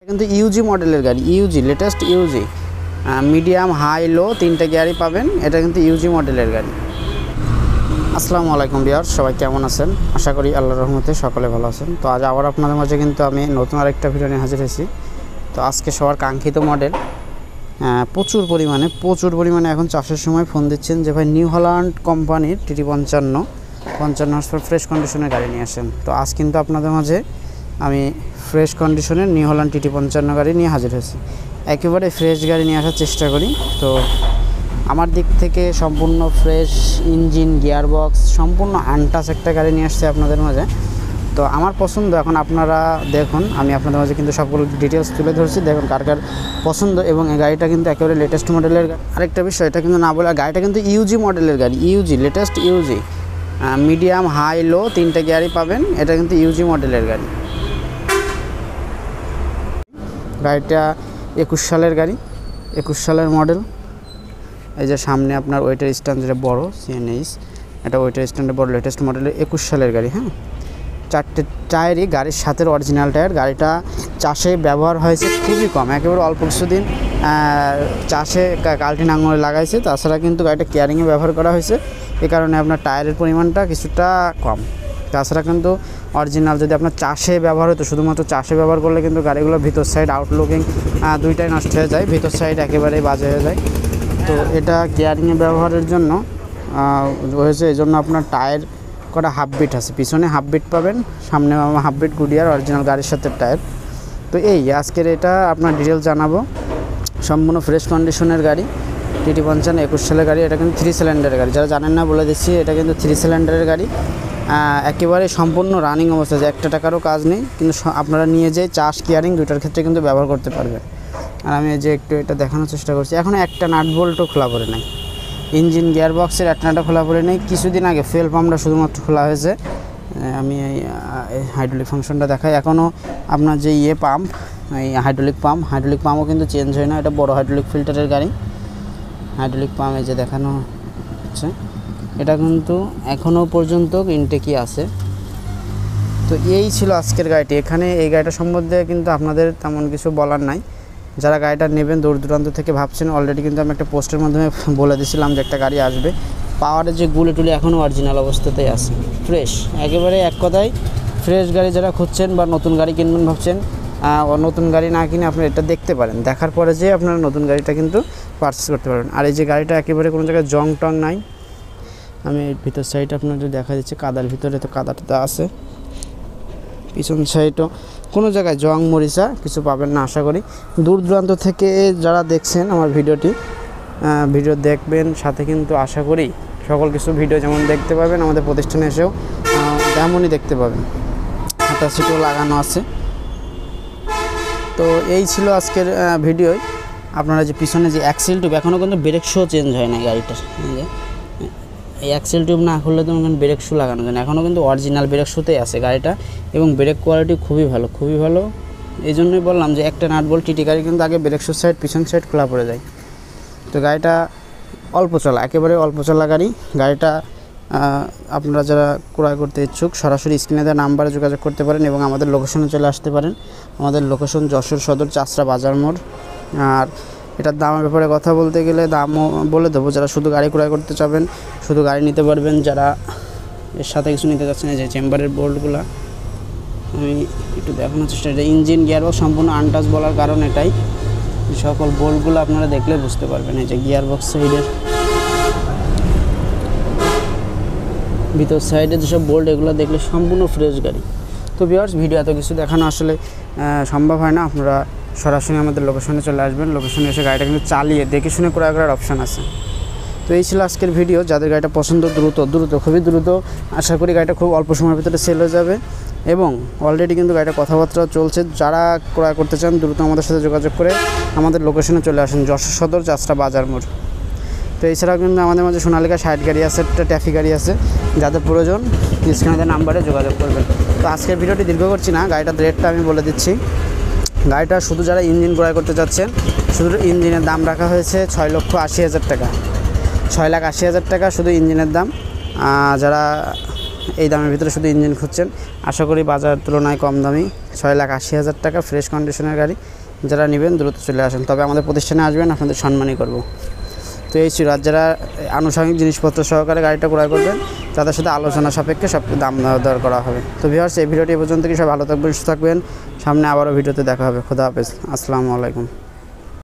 কিন্তু ইউজি মডেলের গাড়ি, UG latest UG medium high low তিনটে গিয়ারই পাবেন। এটা কিন্তু ইউজি মডেলের গাড়ি। আসসালামু আলাইকুম ভিউয়ার্স, সবাই কেমন আছেন? আশা করি আল্লাহর রহমতে সকলে ভালো আছেন। তো আজ আবার আপনাদের মাঝে কিন্তু আমি নতুন আরেকটা ভিডিও নিয়ে হাজির হয়েছি। তো আজকে সবার কাঙ্ক্ষিত মডেল, প্রচুর পরিমাণে এখন চাষের সময় ফোন দিচ্ছেন যে ভাই নিউ হল্যান্ড কোম্পানির TT 55 হর্সপাওয়ার ফ্রেশ কন্ডিশনের গাড়ি নিয়ে আসেন। তো আজ কিন্তু আপনাদের মাঝে আমি ফ্রেশ কন্ডিশনের নিউ হল্যান্ড TT 55 গাড়ি নিয়ে হাজির হয়েছি। একেবারে ফ্রেশ গাড়ি নিয়ে আসার চেষ্টা করি। তো আমার দিক থেকে সম্পূর্ণ ফ্রেশ ইঞ্জিন, গিয়ার বক্স সম্পূর্ণ আনটাচ একটা গাড়ি নিয়ে আসছে আপনাদের মাঝে। তো আমার পছন্দ, এখন আপনারা দেখুন, আমি আপনাদের মাঝে কিন্তু সবগুলো ডিটেলস তুলে ধরছি, দেখুন কার কার পছন্দ। এবং এই গাড়িটা কিন্তু একেবারে লেটেস্ট মডেলের গাড়ি। আরেকটা বিষয়, এটা কিন্তু না বলে, গাড়িটা কিন্তু ইউজি মডেলের গাড়ি, UG latest UG medium high low তিনটে গিয়ারই পাবেন। এটা কিন্তু ইউজি মডেলের গাড়ি। গাড়িটা 21 সালের গাড়ি, 21 সালের মডেল। এই যে সামনে আপনার ওয়েটার স্ট্যান্ড যেটা বড় CNH, এটা ওয়েটার স্ট্যান্ডে বড় লেটেস্ট মডেলের 21 সালের গাড়ি। হ্যাঁ, 4টে টায়ারই গাড়ির সাথে অরিজিনাল টায়ার। গাড়িটা চাষে ব্যবহার হয়েছে খুবই কম, একেবারে অল্প কিছুদিন চাষে কাল্টি নাঙলে লাগাইছে। তাছাড়া কিন্তু গাড়িটা কেয়ারিংয়ে ব্যবহার করা হয়েছে, এ কারণে আপনার টায়ারের পরিমাণটা কিছুটা কম। তাছাড়া কিন্তু অরিজিনাল যদি আপনার চাষে ব্যবহার হতো, শুধুমাত্র চাষে ব্যবহার করলে কিন্তু গাড়িগুলোর ভিতর সাইড আউটলুকিং দুইটাই নষ্ট হয়ে যায়, ভিতর সাইড একেবারেই বাজে হয়ে যায়। তো এটা কেয়ারিংয়ে ব্যবহারের জন্য হয়েছে, এই জন্য আপনার টায়ার কটা হাফ বিট আছে, পিছনে হাফ বিট পাবেন, সামনে হাফ বিট গুডিয়ার অরিজিনাল গাড়ির সাথে টায়ার। তো এই আজকের এটা আপনার ডিটেলস জানাবো। সম্পূর্ণ ফ্রেশ কন্ডিশনের গাড়ি, TT 55 21 সালের গাড়ি। এটা কিন্তু 3 সিলিন্ডারের গাড়ি, যারা জানেন না বলে দিচ্ছি, এটা কিন্তু 3 সিলিন্ডারের গাড়ি। একেবারে সম্পূর্ণ রানিং অবস্থা, যে 1 টাকারও কাজ নেই, কিন্তু আপনারা নিয়ে যেয়ে চাষ কেয়ারিং দুইটার ক্ষেত্রে কিন্তু ব্যবহার করতে পারবেন। আর আমি যে একটু এটা দেখানোর চেষ্টা করছি, এখনও একটা নাট বোল্টও খোলা পড়ে নাই, ইঞ্জিন গিয়ার বক্সের একটা নাটও খোলা পড়ে নেই। কিছুদিন আগে ফুয়েল পাম্পটা শুধুমাত্র খোলা হয়েছে। আমি এই হাইড্রোলিক ফাংশনটা দেখাই। এখনও আপনার যে পাম্প, এই হাইড্রোলিক পাম্পও কিন্তু চেঞ্জ হয় না। এটা বড় হাইড্রোলিক ফিল্টারের গাড়ি। হাইড্রোলিক পাম্প এই যে দেখানো হচ্ছে, এটা কিন্তু এখনও পর্যন্ত ইনটেকই আছে। তো এই ছিল আজকের গাড়িটি। এখানে এই গাড়িটা সম্বন্ধে কিন্তু আপনাদের তেমন কিছু বলার নাই। যারা গাড়িটা নেবেন দূর দূরান্ত থেকে ভাবছেন, অলরেডি কিন্তু আমি একটা পোস্টের মাধ্যমে বলে দিয়েছিলাম যে একটা গাড়ি আসবে। পাওয়ারের যে গুলি টুলি এখনও অরিজিনাল অবস্থাতেই আছে, ফ্রেশ, একেবারে এক কথায় ফ্রেশ গাড়ি যারা খুঁজছেন বা নতুন গাড়ি কিনবেন ভাবছেন, নতুন গাড়ি না কিনে আপনারা এটা দেখতে পারেন, দেখার পরে যে আপনারা নতুন গাড়িটা কিন্তু পারচেস করতে পারবেন। আর এই যে গাড়িটা একেবারে কোনো জায়গায় জং টং নাই। আমি ভিতর সাইড আপনাদের দেখা দিচ্ছি, কাদার ভিতরে তো কাদাটা আছে, পিছন সাইডও কোনো জায়গায় জং মরিচা কিছু পাবেন না আশা করি। দূর দূরান্ত থেকে যারা দেখছেন আমার ভিডিও দেখবেন, সাথে কিন্তু আশা করি সকল কিছু ভিডিও যেমন দেখতে পাবেন, আমাদের প্রতিষ্ঠানে এসেও তেমনই দেখতে পাবেন। হাতা সিটও লাগানো আছে। তো এই ছিল আজকের ভিডিও। আপনারা যে পিছনে যে অ্যাক্সেল টিউব, এখনও কিন্তু ব্রেক শো চেঞ্জ হয় না গাড়িটার। এই অ্যাক্সেল টিউব না খুললে তো ব্রেক শু লাগানো যায় না, এখনও কিন্তু অরিজিনাল ব্রেক শুতেই আছে গাড়িটা। এবং ব্রেক কোয়ালিটি খুবই ভালো। এই জন্যই বললাম যে একটা নাট বোল্ট TT গাড়ি কিন্তু আগে ব্রেক শু সাইড পিছন সাইড খোলা পড়ে যায়। তো গাড়িটা অল্প চলা, একেবারে অল্প চলা গাড়ি। গাড়িটা আপনারা যারা ক্রয় করতে ইচ্ছুক সরাসরি স্ক্রিনে দেওয়া নাম্বারে যোগাযোগ করতে পারেন এবং আমাদের লোকেশনে চলে আসতে পারেন। আমাদের লোকেশন যশোর সদর চাষরা বাজার মোড়। আর এটার দামের ব্যাপারে কথা বলতে গেলে দামও বলে দেবো। যারা শুধু গাড়ি ক্রয় করতে চাবেন শুধু গাড়ি নিতে পারবেন, যারা এর সাথে কিছু নিতে চাচ্ছেন, যে চেম্বারের বোল্টগুলো আমি একটু দেখানোর চেষ্টা করি। ইঞ্জিন গিয়ারবক্স সম্পূর্ণ আনটাচ বলার কারণ এটাই, সকল বোল্টগুলো আপনারা দেখলে বুঝতে পারবেন। এই যে গিয়ারবক্স সাইডের ভিতর সাইডে যেসব বোল্ট, এগুলো দেখলে সম্পূর্ণ ফ্রেশ গাড়ি। তো ভিউয়ার্স, ভিডিও এত কিছু দেখানো আসলে সম্ভব হয় না। আপনারা সরাসরি আমাদের লোকেশনে চলে আসবেন। লোকেশনে এসে গাড়িটা কিন্তু চালিয়ে দেখে শুনে ক্রয় করার অপশান আছে। তো এই ছিল আজকের ভিডিও। যাদের গাড়িটা পছন্দ, খুবই দ্রুত আশা করি গাড়িটা খুব অল্প সময়ের ভিতরে সেল হয়ে যাবে। এবং অলরেডি কিন্তু গাড়িটা কথাবার্তা চলছে। যারা ক্রয় করতে চান দ্রুত আমাদের সাথে যোগাযোগ করে আমাদের লোকেশনে চলে আসেন, যশোর সদর চাষরা বাজার মোড়। তো এছাড়াও কিন্তু আমাদের মাঝে সোনালিকা 60 গাড়ি আছে, একটা ট্যাফি গাড়ি আছে। যাদের প্রয়োজন স্ক্রিনে নাম্বারে যোগাযোগ করবেন। তো আজকের ভিডিওটি দীর্ঘ করছি না, গাড়িটার রেটটা আমি বলে দিচ্ছি। গাড়িটা শুধু যারা ইঞ্জিন ক্রয় করতে চাচ্ছেন, শুধু ইঞ্জিনের দাম রাখা হয়েছে 6,80,000 টাকা, 6,80,000 টাকা শুধু ইঞ্জিনের দাম। যারা এই দামের ভিতরে শুধু ইঞ্জিন খুঁজছেন, আশা করি বাজার তুলনায় কম দামি 6,80,000 টাকা ফ্রেশ কন্ডিশনের গাড়ি। যারা নেবেন দ্রুত চলে আসেন, তবে আমাদের প্রতিষ্ঠানে আসবেন, আপনাদের সম্মানই করব। তো এই ছিল, আর যারা আনুষঙ্গিক জিনিসপত্র সহকারে গাড়িটা ক্রয় করবেন তাদের সাথে আলোচনা সাপেক্ষে সব দাম দর করা হবে। তো ভিউয়ার্স, এই ভিডিওটি এ পর্যন্ত কি, সব ভালো থাকবেন, সুস্থ থাকবেন, সামনে আবারও ভিডিওতে দেখা হবে। খোদা হাফেজ, আসসালামু আলাইকুম।